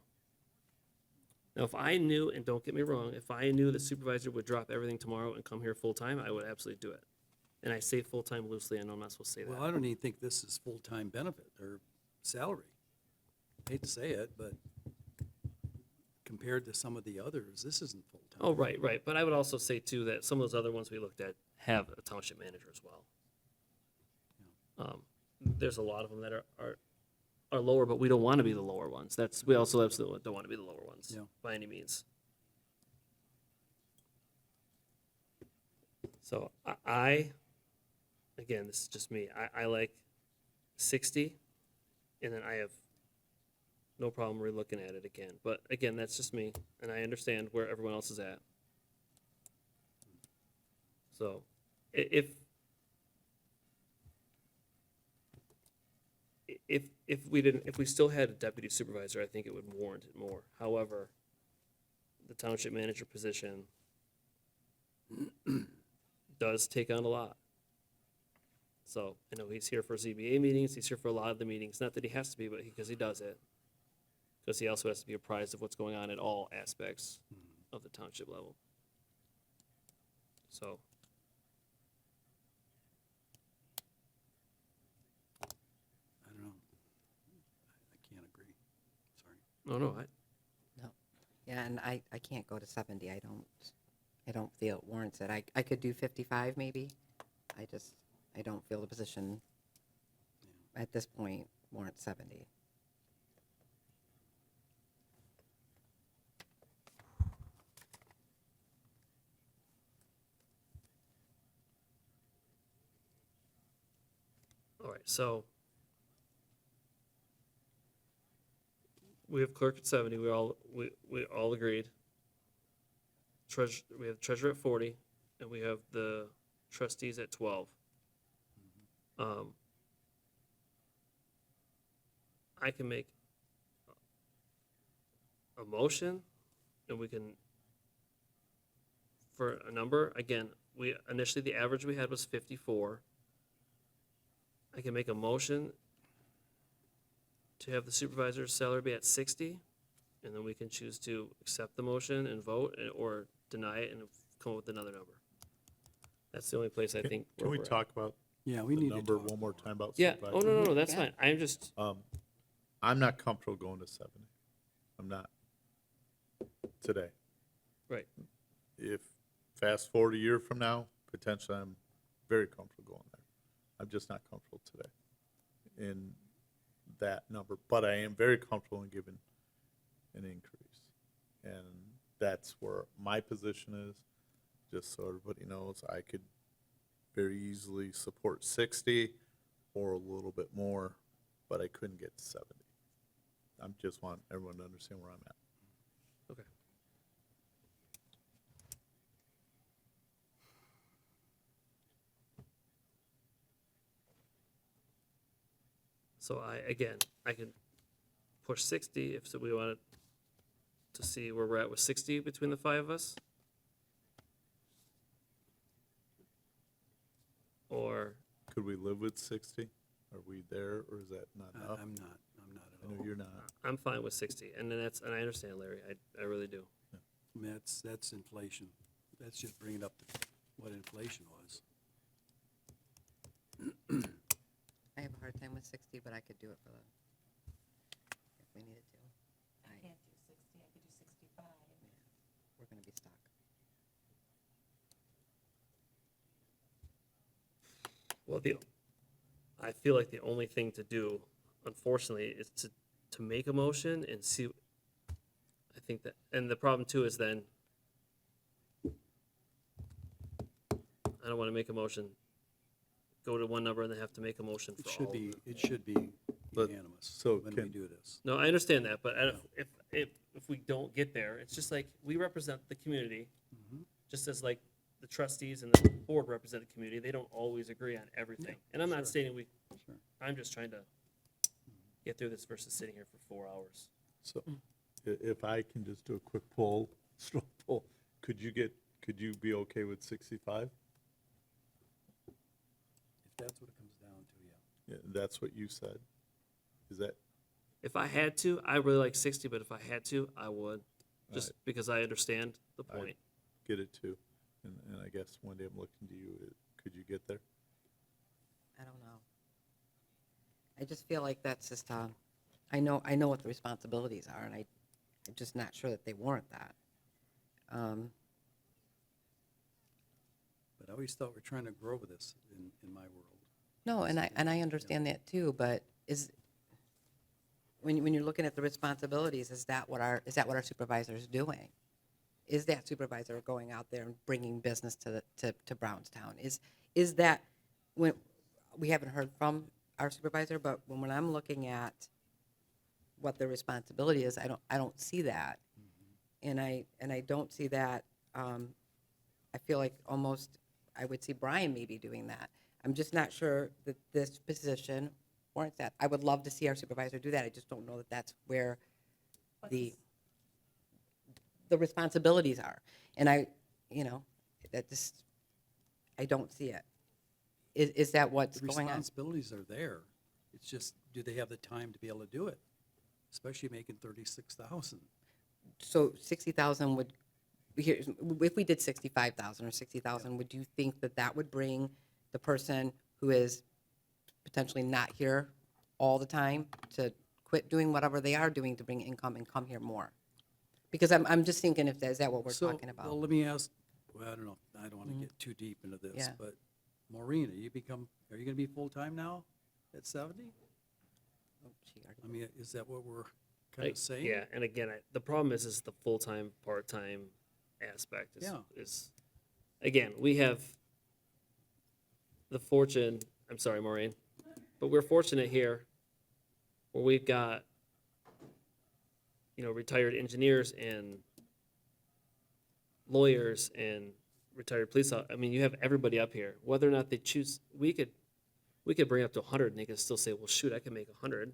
Now, if I knew, and don't get me wrong, if I knew the supervisor would drop everything tomorrow and come here full-time, I would absolutely do it. And I say full-time loosely, I know I'm not supposed to say that. well, I don't even think this is full-time benefit or salary. Hate to say it, but compared to some of the others, this isn't full-time. Oh, right, right. But I would also say too that some of those other ones we looked at have a township manager as well. There's a lot of them that are lower, but we don't want to be the lower ones. We also absolutely don't want to be the lower ones Yeah. by any means. So again, this is just me. I like 60, and then I have no problem re-looking at it again. But again, that's just me, and I understand where everyone else is at. So, if we still had a deputy supervisor, I think it would warrant it more. However, the township manager position does take on a lot. So, I know he's here for ZBA meetings, he's here for a lot of the meetings, not that he has to be, but because he does it. Because he also has to be apprised of what's going on at all aspects of the township level. So, I don't know. I can't agree. Sorry. no, No. Yeah, and I can't go to 70. I don't feel it warrants it. I could do 55 maybe. I don't feel the position at this point warrants 70. all right, so we have clerk at 70, we all agreed. We have treasurer at 40, and we have the trustees at 12. I can make a motion, and we can, for a number, again, initially the average we had was 54. I can make a motion to have the supervisor's salary be at 60, and then we can choose to accept the motion and vote, or deny it and come up with another number. That's the only place I think. Can where we we're at. talk about Yeah, we the need to number talk one more time about Yeah, supervisor? oh, no, that's Yeah. fine. I'm just, I'm not comfortable going to 70. I'm not today. right. If fast forward a year from now, potentially I'm very comfortable going there. I'm just not comfortable today in that number, but I am very comfortable in giving an increase. And that's where my position is, just so everybody knows. I could very easily support 60, for a little bit more, but I couldn't get to 70. I just want everyone to understand where I'm at. Okay. So I can push 60 if we wanted to see where we're at with 60 between the five of us. Or, Could we live with 60? Are we there, or is that not I- enough? I'm not I at know all. you're not. I'm fine with 60, and then and I understand, Larry, I really do. I mean, that's inflation. That's just bringing up what inflation was. I have a hard time with 60, but I could do it for if we needed to. I can't do 60, I could do 65. We're going to be stuck. Well, I feel like the only thing to do, unfortunately, is to make a motion and see. I think that, and the problem too is then I don't want to make a motion, go to one number and then have to make a motion It for should all. be, Of them. it should be But- unanimous so when we can- do this. No, I understand that, but if we don't get there, it's just like we represent the community, just as like the trustees and the board represent the community. They don't always agree on everything, and I'm not stating we. Sure. I'm just trying to get through this versus sitting here for 4 hours. So if I can just do a quick poll, straw poll, could you be okay with 65? If that's what it comes down to, yeah. Yeah, that's what you said. Is that, If I had to, I really like 60, but if I had to, I would, just because I understand the I- point. get it too? And I guess, Wendy, I'm looking to you. Could you get there? I don't know. I just feel like that's just, I know what the responsibilities are, and I'm just not sure that they warrant that. But I always thought we're trying to grow with this in my world. No, and I understand that too, but when you're looking at the responsibilities, is that what our supervisor is doing? Is that supervisor going out there and bringing business to Brownstown? Is that, when, we haven't heard from our supervisor, but when I'm looking at what the responsibility is, I don't see that. And I don't see that, I feel like almost, I would see Brian maybe doing that. I'm just not sure that this position warrants that. I would love to see our supervisor do that. I just don't know that that's where the responsibilities are. And that just, I don't see it. Is that what's The going on? responsibilities are there. It's just, do they have the time to be able to do it? Especially making 36,000. So 60,000 would, if we did 65,000 or 60,000, would you think that that would bring the person who is potentially not here all the time to quit doing whatever they are doing to bring income and come here more? Because I'm just thinking, is that what we're talking about? Well, let me ask, well, I don't know, I don't want to get too deep into this, Yeah. but Maureen, are you going to be full-time now at 70? Oh, she already- I mean, is that what we're kind of saying? Yeah, and again, the problem is the full-time, part-time aspect Yeah. is, again, we have the fortune, I'm sorry, Maureen, but we're fortunate here where we've got, retired engineers and lawyers and retired police officers. I mean, you have everybody up here. Whether or not they choose, we could bring it up to 100 and they could still say, well, shoot, I can make 100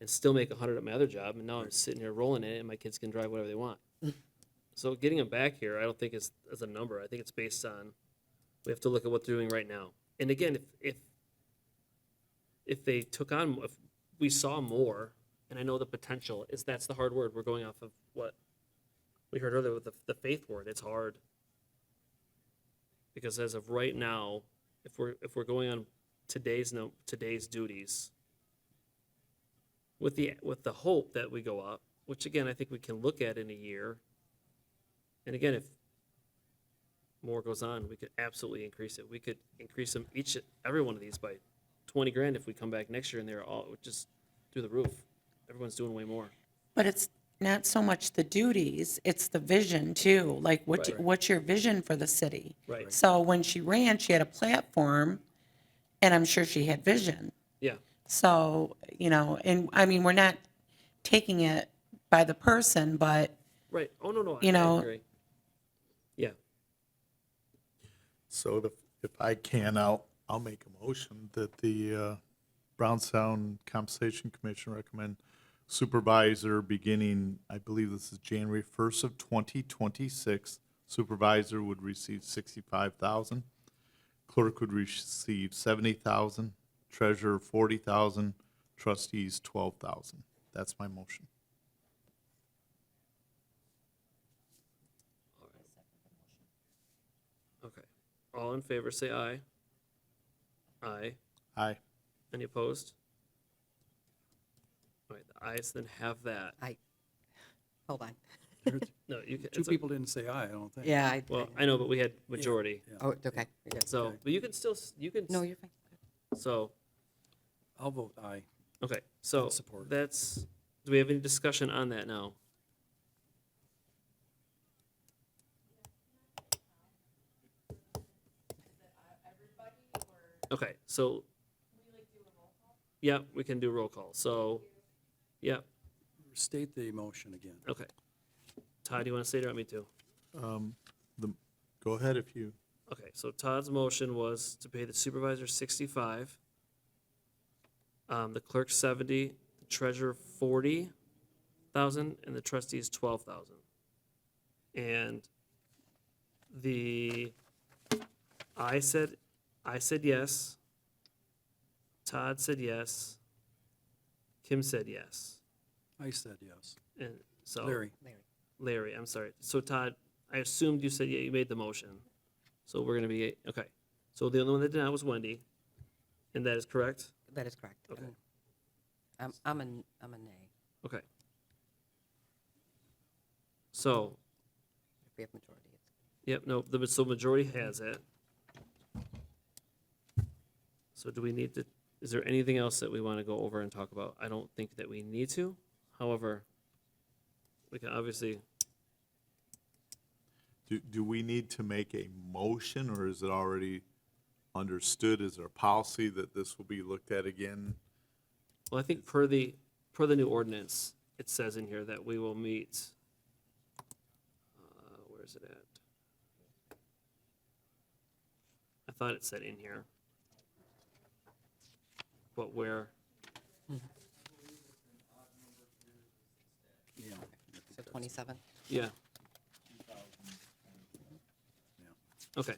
and still make 100 at my other job, and now I'm sitting here rolling it and my kids can drive whatever they want. So getting them back here, I don't think is as a number. I think it's based on, we have to look at what they're doing right now. And again, if they took on, if we saw more, and I know the potential is, that's the hard word. We're going off of what we heard earlier with the faith word. It's hard because as of right now, if we're going on today's duties, with the hope that we go up, which again I think we can look at in a year. And again, if more goes on, we could absolutely increase it. We could increase them every one of these by 20 grand if we come back next year and they're all just through the roof. Everyone's doing way more. But it's not so much the duties, it's the vision too. Like, Right. what's your vision for the city? Right. So when she ran, she had a platform, and I'm sure she had vision. Yeah. So, and I mean, we're not taking it by the person, but, Right. Oh, no, You know- I agree. Yeah. So if I can, I'll make a motion that the Brownstown Compensation Commission recommend supervisor beginning, I believe this is January 1st of 2026. Supervisor would receive 65,000. Clerk would receive 70,000. Treasurer 40,000. Trustees 12,000. That's my motion. Okay. All in favor, say aye. Aye. Aye. Any opposed? All right, the ayes then have that. Hold on. No, you can. Two people didn't say aye, I don't think. Yeah, Well, I know, but we had majority. oh, okay. You're good. So, but you can still, you can. No, you're fine. So, I'll vote aye. okay, so Support. that's, do we have any discussion on that now? Okay, so. Yeah, we can do roll call. So, yeah, State the motion again. okay. Todd, do you want to say it or want me to? Go ahead if you, Okay, so Todd's motion was to pay the supervisor 65, the clerk 70, the treasurer 40,000, and the trustees 12,000. And I said yes. Todd said yes. Kim said yes. I said yes. And so Larry, Larry, I'm sorry. So Todd, I assumed you said, yeah, you made the motion. So we're gonna be, okay. So the only one that did not was Wendy, and that is correct? That is correct. Okay. And I'm a nay, Okay. So, if we have majority. yep, no, so majority has it. So do we need to, is there anything else that we wanna go over and talk about? I don't think that we need to. However, we can obviously, do we need to make a motion, or is it already understood? Is there a policy that this will be looked at again? well, I think per the new ordinance, it says in here that we will meet, where is it at? I thought it said in here. But where, yeah. So 27. yeah. Okay.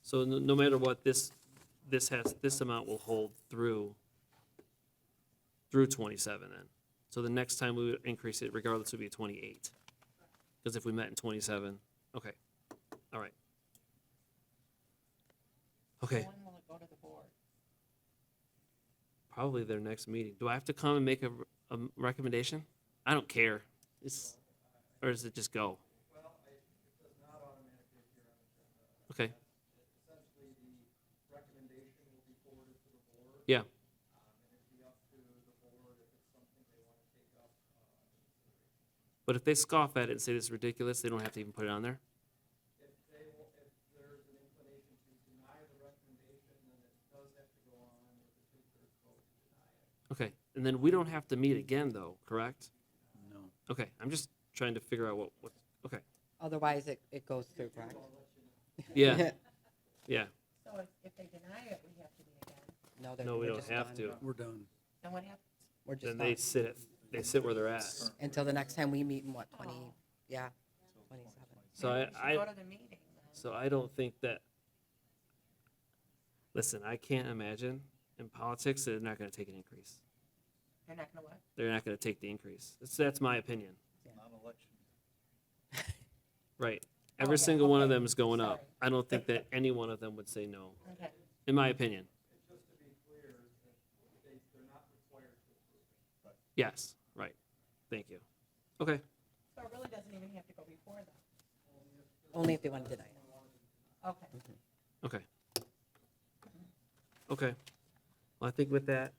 So no matter what, this amount will hold through 27 then. So the next time we would increase it regardless would be 28. Because if we met in 27, okay, all right. Okay, when will it go to the board? probably their next meeting. Do I have to come and make a recommendation? I don't care. Or does it just go? Well, it does not automatically appear on the agenda. Okay, Essentially, the recommendation will be forwarded to the board, yeah, and it'd be up to the board if it's something they want to take up. but if they scoff at it and say this is ridiculous, they don't have to even put it on there? If there's an inclination to deny the recommendation, then it does have to go on with a two-thirds vote to deny it. Okay, and then we don't have to meet again though, correct? No. Okay, I'm just trying to figure out what, okay, Otherwise, it goes through, correct? yeah, yeah, So if they deny it, we have to meet again. No, no, we we're don't just have done. to. We're done. Then what happens? We're just Then done. they sit where they're at. Until the next time we meet in what, 20, yeah, 27. So Maybe we should go to the meeting then. So I don't think that, listen, I can't imagine in politics they're not gonna take an increase. They're not gonna what? They're not gonna take the increase. That's my opinion. Right. Every Okay, single one of okay. them is going up. Sorry. I don't think that any one of them would say no, Okay. in my opinion. Just to be clear, they're not required to approve it. Yes, right. Thank you. Okay, So it really doesn't even have to go before them. Only if they want to deny it. Okay. okay. Okay. Well, I think with that,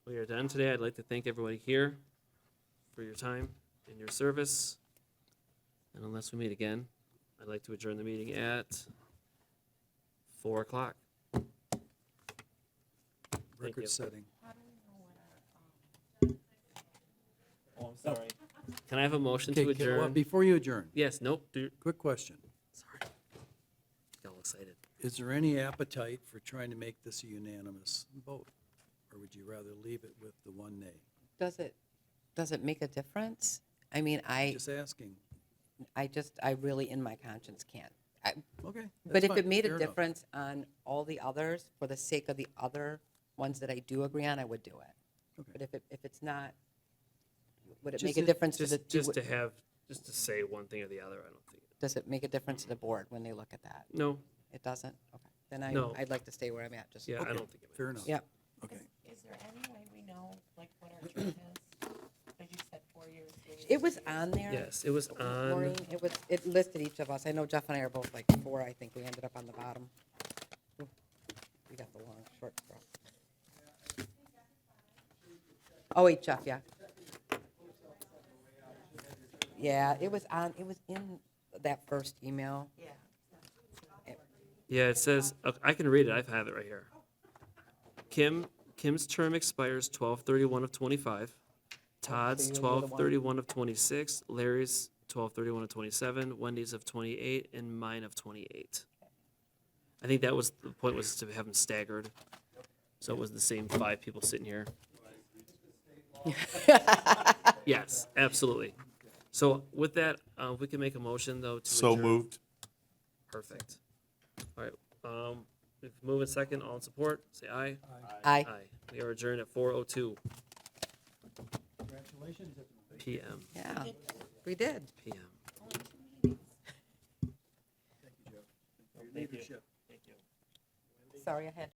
we are done today. I'd like to thank everybody here for your time and your service. And unless we meet again, I'd like to adjourn the meeting at 4 o'clock. Record setting. Oh, I'm sorry. Can I have a motion to Okay, well, adjourn? before you adjourn, Yes, nope, quick question. sorry. Got all excited. Is there any appetite for trying to make this a unanimous vote? Or would you rather leave it with the one nay? Does it make a difference? I mean, I Just asking. really, in my conscience, can't. Okay. But that's if it fine, made a fair enough. difference on all the others, for the sake of the other ones that I do agree on, I would do it. Okay. But if it's not, would it Just make a a- difference to the, Just to say one thing or the other, I don't think. does it make a difference to the board when they look at that? No, It doesn't? Okay. Then No. I'd like to stay where I'm at, just. yeah, I Okay, don't think it fair matters. enough. Yep. Okay. Is there any way we know, like, what our term is? Because you said 4 years. It was on there. Yes, it was on, Maureen, it listed each of us. I know Jeff and I are both like 4, I think. We ended up on the bottom. Ooh, we got the long, short straw. Oh, wait, Jeff, yeah. Yeah, it was in that first email. yeah, it says, I can read it, I have it right here. Kim's term expires 12/31 of 25. Todd's you're the one. 12/31 of 26. Larry's 12/31 of 27. Wendy's of 28, and mine of 28. I think that was, the point was to have them staggered. So it was the same 5 people sitting here. Yes, absolutely. So with that, we can make a motion though to So adjourn. moved. Perfect. All right, if move in second, all in support, say aye. Aye. Aye. We are adjourned at 4:02 Congratulations. PM. Yeah, we did. PM. Leadership. Thank you. Sorry, I had